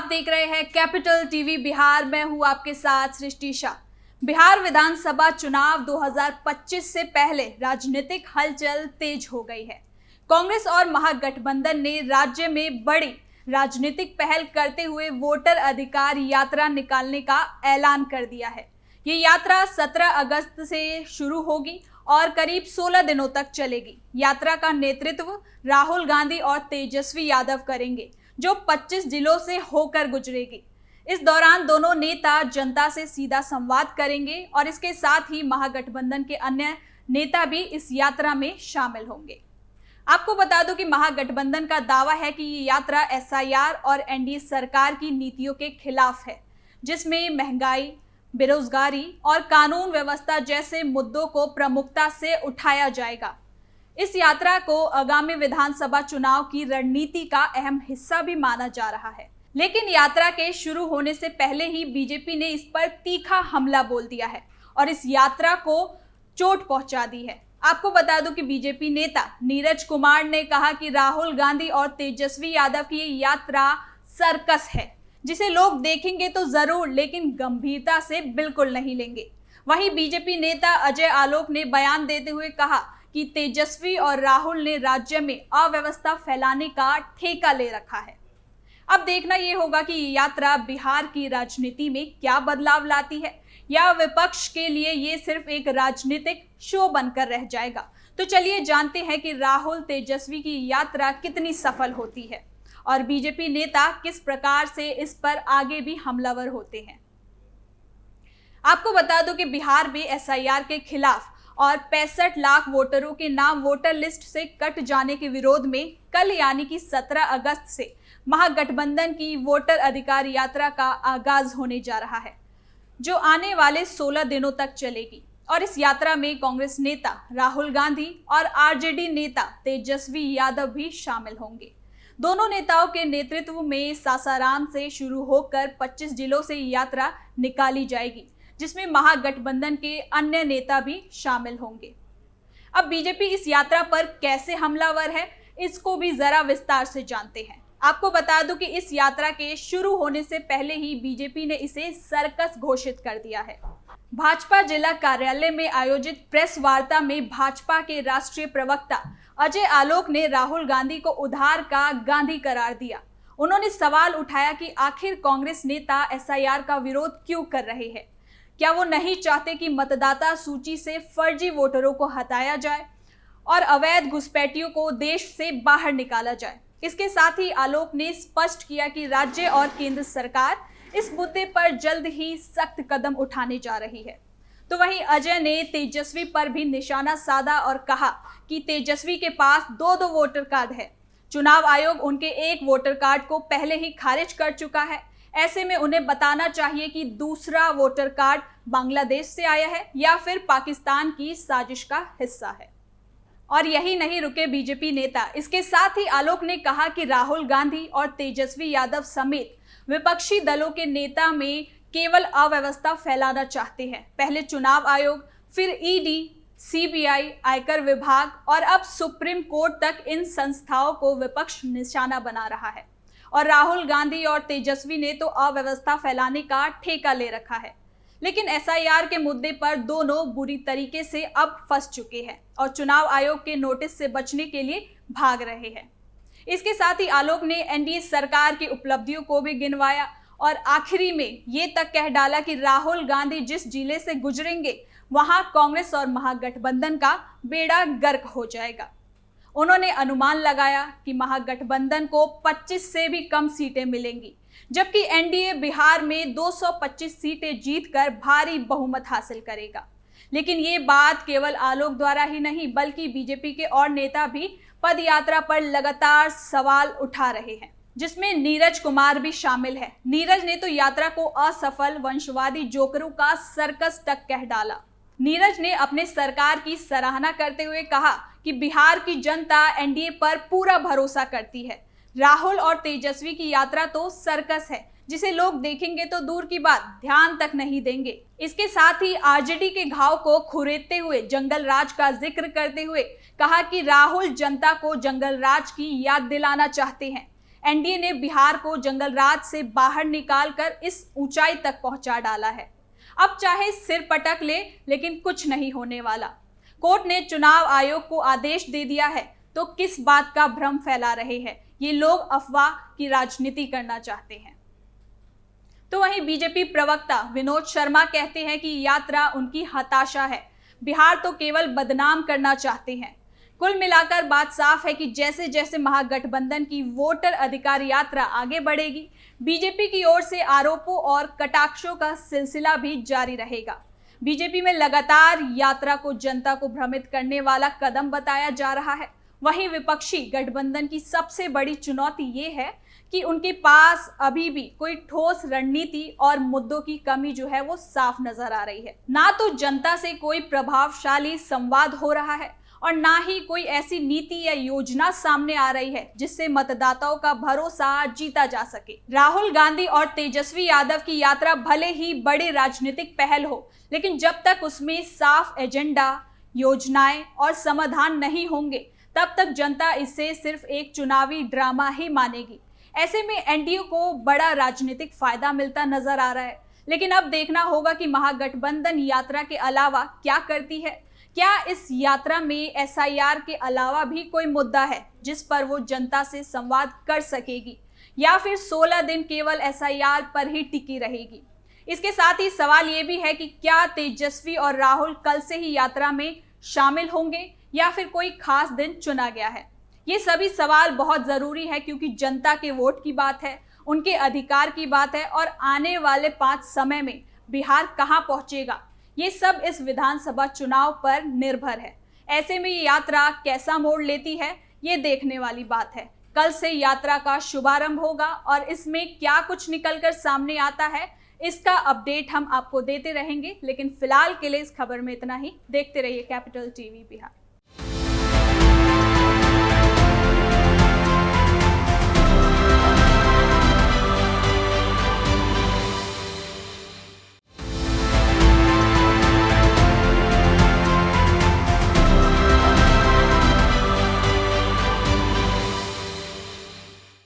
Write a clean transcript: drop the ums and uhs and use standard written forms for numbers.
आप देख रहे हैं कैपिटल टीवी बिहार। मैं हूं आपके साथ सृष्टि शाह। बिहार विधानसभा चुनाव 2025 से पहले राजनीतिक हलचल तेज हो गई है। कांग्रेस और महागठबंधन ने राज्य में बड़ी राजनीतिक पहल करते हुए वोटर अधिकार यात्रा निकालने का ऐलान कर दिया है। ये यात्रा 17 अगस्त से शुरू होगी और करीब 16 दिनों तक चलेगी। यात्रा का नेतृत्व राहुल गांधी और तेजस्वी यादव करेंगे, जो 25 जिलों से होकर गुजरेगी। इस दौरान दोनों नेता जनता से सीधा संवाद करेंगे और इसके साथ ही महागठबंधन के अन्य नेता भी इस यात्रा में शामिल होंगे। आपको बता दूं कि महागठबंधन का दावा है कि ये यात्रा एसआईआर और एनडीए सरकार की नीतियों के खिलाफ है, जिसमें महंगाई, बेरोजगारी और कानून व्यवस्था जैसे मुद्दों को प्रमुखता से उठाया जाएगा। इस यात्रा को आगामी विधानसभा चुनाव की रणनीति का अहम हिस्सा भी माना जा रहा है। लेकिन यात्रा के शुरू होने से पहले ही बीजेपी ने इस पर तीखा हमला बोल दिया है और इस यात्रा को चोट पहुंचा दी है। आपको बता दूं कि बीजेपी नेता नीरज कुमार ने कहा कि राहुल गांधी और तेजस्वी यादव की ये यात्रा सर्कस है, जिसे लोग देखेंगे तो जरूर, लेकिन गंभीरता से बिल्कुल नहीं लेंगे। वहीं बीजेपी नेता अजय आलोक ने बयान देते हुए कहा कि तेजस्वी और राहुल ने राज्य में अव्यवस्था फैलाने का ठेका ले रखा है। अब देखना यह होगा कि ये यात्रा बिहार की राजनीति में क्या बदलाव लाती है, या विपक्ष के लिए ये सिर्फ एक राजनीतिक शो बनकर रह जाएगा। तो चलिए जानते हैं कि राहुल तेजस्वी की यात्रा कितनी सफल होती है और बीजेपी नेता किस प्रकार से इस पर आगे भी हमलावर होते हैं। आपको बता दूं कि बिहार में एसआईआर के खिलाफ और 65 लाख वोटरों के नाम वोटर लिस्ट से कट जाने के विरोध में कल यानी कि 17 अगस्त से महागठबंधन की वोटर अधिकार यात्रा का आगाज होने जा रहा है, जो आने वाले 16 दिनों तक चलेगी। और इस यात्रा में कांग्रेस नेता राहुल गांधी और आरजेडी नेता तेजस्वी यादव भी शामिल होंगे। दोनों नेताओं के नेतृत्व में सासाराम से शुरू होकर 25 जिलों से यात्रा निकाली जाएगी, जिसमें महागठबंधन के अन्य नेता भी शामिल होंगे। अब बीजेपी इस यात्रा पर कैसे हमलावर है, इसको भी जरा विस्तार से जानते हैं। आपको बता दूं कि इस यात्रा के शुरू होने से पहले ही बीजेपी ने इसे सर्कस घोषित कर दिया है। भाजपा जिला कार्यालय में आयोजित प्रेस वार्ता में भाजपा के राष्ट्रीय प्रवक्ता अजय आलोक ने राहुल गांधी को उधार का गांधी करार दिया। उन्होंने सवाल उठाया कि आखिर कांग्रेस नेता एसआईआर का विरोध क्यों कर रहे हैं। क्या वो नहीं चाहते कि मतदाता सूची से फर्जी वोटरों को हटाया जाए और अवैध घुसपैठियों को देश से बाहर निकाला जाए। इसके साथ ही आलोक ने स्पष्ट किया कि राज्य और केंद्र सरकार इस मुद्दे पर जल्द ही सख्त कदम उठाने जा रही है। तो वहीं अजय ने तेजस्वी पर भी निशाना साधा और कहा कि तेजस्वी के पास 2 वोटर कार्ड है। चुनाव आयोग उनके एक वोटर कार्ड को पहले ही खारिज कर चुका है। ऐसे में उन्हें बताना चाहिए कि दूसरा वोटर कार्ड बांग्लादेश से आया है या फिर पाकिस्तान की साजिश का हिस्सा है। और यही नहीं रुके बीजेपी नेता, इसके साथ ही आलोक ने कहा कि राहुल गांधी और तेजस्वी यादव समेत विपक्षी दलों के नेता में केवल अव्यवस्था फैलाना चाहते हैं। पहले चुनाव आयोग, फिर ईडी, सीबीआई, आयकर विभाग और अब सुप्रीम कोर्ट तक इन संस्थाओं को विपक्ष निशाना बना रहा है। और राहुल गांधी और तेजस्वी ने तो अव्यवस्था फैलाने का ठेका ले रखा है। लेकिन एसआईआर के मुद्दे पर दोनों बुरी तरीके से अब फंस चुके हैं और चुनाव आयोग के नोटिस से बचने के लिए भाग रहे हैं। इसके साथ ही आलोक ने एनडीए सरकार की उपलब्धियों को भी गिनवाया और आखिरी में ये तक कह डाला कि राहुल गांधी जिस जिले से गुजरेंगे वहां कांग्रेस और महागठबंधन का बेड़ा गर्क हो जाएगा। उन्होंने अनुमान लगाया कि महागठबंधन को 25 से भी कम सीटें मिलेंगी, जबकि एनडीए बिहार में 225 सीटें जीतकर भारी बहुमत हासिल करेगा। लेकिन ये बात केवल आलोक द्वारा ही नहीं, बल्कि बीजेपी के और नेता भी पदयात्रा पर लगातार सवाल उठा रहे हैं, जिसमें नीरज कुमार भी शामिल है। नीरज ने तो यात्रा को असफल वंशवादी जोकरों का सर्कस तक कह डाला। नीरज ने अपने सरकार की सराहना करते हुए कहा कि बिहार की जनता एनडीए पर पूरा भरोसा करती है। राहुल और तेजस्वी की यात्रा तो सर्कस है, जिसे लोग देखेंगे तो दूर की बात, ध्यान तक नहीं देंगे। इसके साथ ही आरजेडी के घाव को खुरेदते हुए जंगल राज का जिक्र करते हुए कहा कि राहुल जनता को जंगल राज की याद दिलाना चाहते हैं। एनडीए ने बिहार को जंगलराज से बाहर निकालकर इस ऊंचाई तक पहुंचा डाला है। अब चाहे सिर पटक ले, लेकिन कुछ नहीं होने वाला। कोर्ट ने चुनाव आयोग को आदेश दे दिया है, तो किस बात का भ्रम फैला रहे हैं ये लोग? अफवाह की राजनीति करना चाहते हैं। तो वहीं बीजेपी प्रवक्ता विनोद शर्मा कहते हैं कि यात्रा उनकी हताशा है, बिहार तो केवल बदनाम करना चाहते हैं। कुल मिलाकर बात साफ है कि जैसे जैसे महागठबंधन की वोटर अधिकार यात्रा आगे बढ़ेगी, बीजेपी की ओर से आरोपों और कटाक्षों का सिलसिला भी जारी रहेगा। बीजेपी में लगातार यात्रा को जनता को भ्रमित करने वाला कदम बताया जा रहा है। वहीं विपक्षी गठबंधन की सबसे बड़ी चुनौती ये है कि उनके पास अभी भी कोई ठोस रणनीति और मुद्दों की कमी जो है वो साफ नजर आ रही है। ना तो जनता से कोई प्रभावशाली संवाद हो रहा है और ना ही कोई ऐसी नीति या योजना सामने आ रही है जिससे मतदाताओं का भरोसा जीता जा सके। राहुल गांधी और तेजस्वी यादव की यात्रा भले ही बड़ी राजनीतिक पहल हो, लेकिन जब तक उसमें साफ एजेंडा, योजनाएं और समाधान नहीं होंगे, तब तक जनता इसे सिर्फ एक चुनावी ड्रामा ही मानेगी। ऐसे में एनडीए को बड़ा राजनीतिक फायदा मिलता नजर आ रहा है। लेकिन अब देखना होगा कि महागठबंधन यात्रा के अलावा क्या करती है। क्या इस यात्रा में एसआईआर के अलावा भी कोई मुद्दा है जिस पर वो जनता से संवाद कर सकेगी, या फिर 16 दिन केवल एसआईआर पर ही टिकी रहेगी? इसके साथ ही सवाल ये भी है कि क्या तेजस्वी और राहुल कल से ही यात्रा में शामिल होंगे या फिर कोई खास दिन चुना गया है? ये सभी सवाल बहुत जरूरी है, क्योंकि जनता के वोट की बात है, उनके अधिकार की बात है और आने वाले 5 समय में बिहार कहां पहुंचेगा, ये सब इस विधानसभा चुनाव पर निर्भर है। ऐसे में ये यात्रा कैसा मोड़ लेती है, ये देखने वाली बात है। कल से यात्रा का शुभारंभ होगा और इसमें क्या कुछ निकलकर सामने आता है, इसका अपडेट हम आपको देते रहेंगे। लेकिन फिलहाल के लिए इस खबर में इतना ही। देखते रहिए कैपिटल टीवी बिहार।